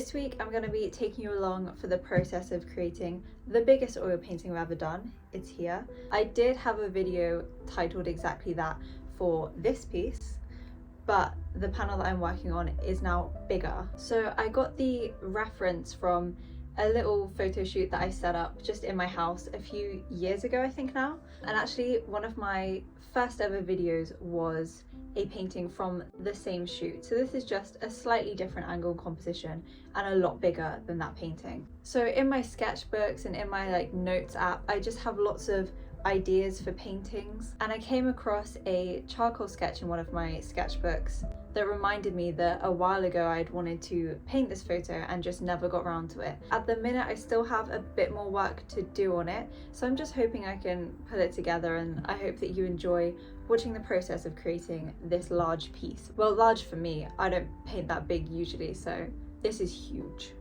This week I'm going to be taking you along for the process of creating the biggest oil painting I've ever done. It's here. I did have a video titled exactly that for this piece, but the panel that I'm working on is now bigger. So I got the reference from a little photo shoot that I set up just in my house a few years ago, I think now. And actually one of my first ever videos was a painting from the same shoot. So this is just a slightly different angle composition and a lot bigger than that painting. So in my sketchbooks and in my notes app, I just have lots of ideas for paintings, and I came across a charcoal sketch in one of my sketchbooks that reminded me that a while ago I'd wanted to paint this photo and just never got around to it. At the minute I still have a bit more work to do on it, so I'm just hoping I can put it together, and I hope that you enjoy watching the process of creating this large piece. Well, large for me, I don't paint that big usually, so this is huge.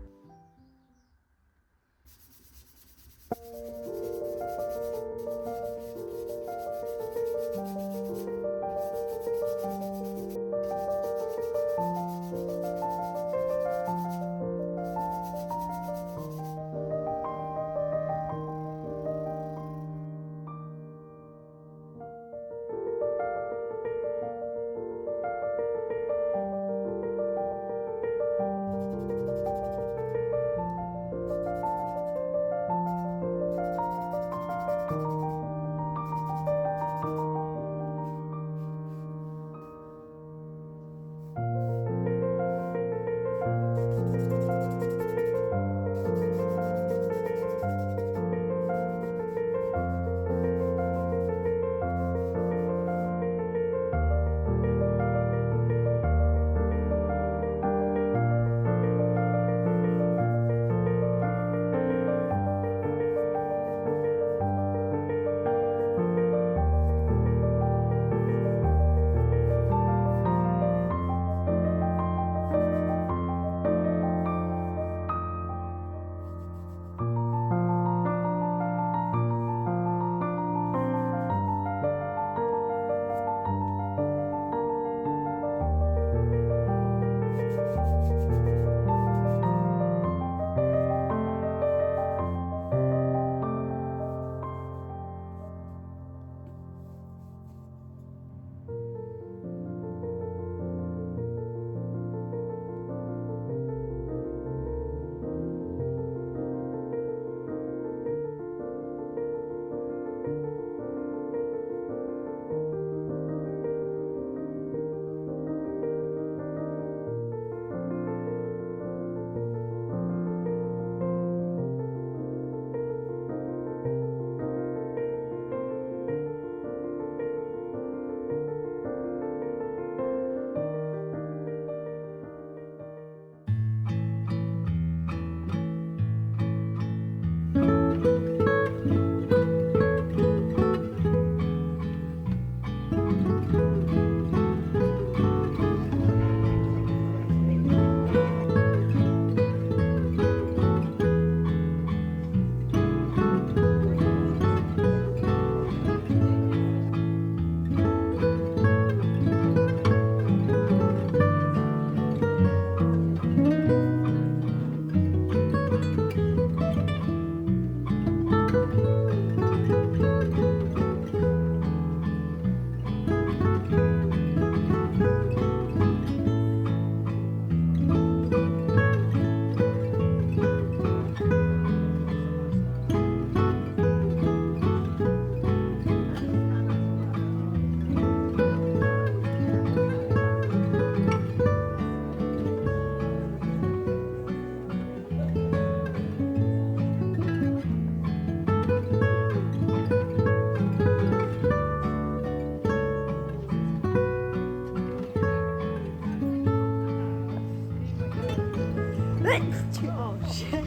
Oh shit.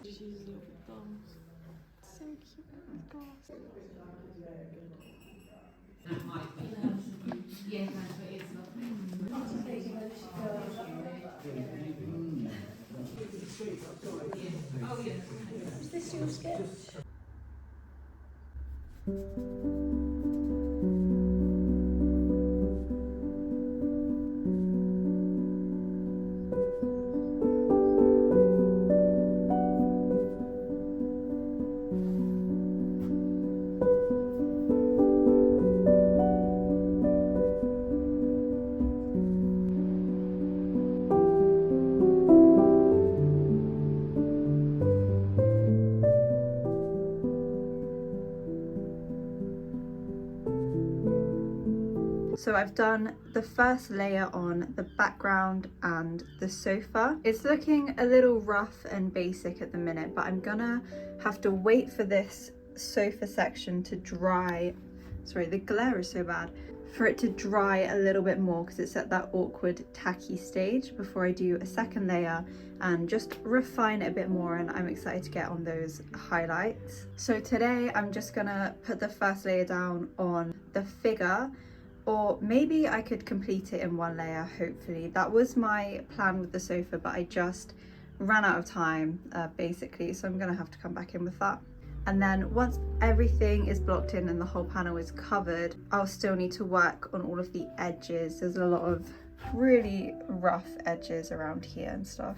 She's little thumbs. So cute. God. Is this your sketch? So I've done the first layer on the background and the sofa. It's looking a little rough and basic at the minute, but I'm gonna have to wait for this sofa section to dry. Sorry, the glare is so bad. For it to dry a little bit more because it's at that awkward tacky stage before I do a second layer and just refine it a bit more, and I'm excited to get on those highlights. So today I'm just gonna put the first layer down on the figure, or maybe I could complete it in one layer, hopefully. That was my plan with the sofa, but I just ran out of time, basically, so I'm gonna have to come back in with that. And then once everything is blocked in and the whole panel is covered, I'll still need to work on all of the edges. There's a lot of really rough edges around here and stuff.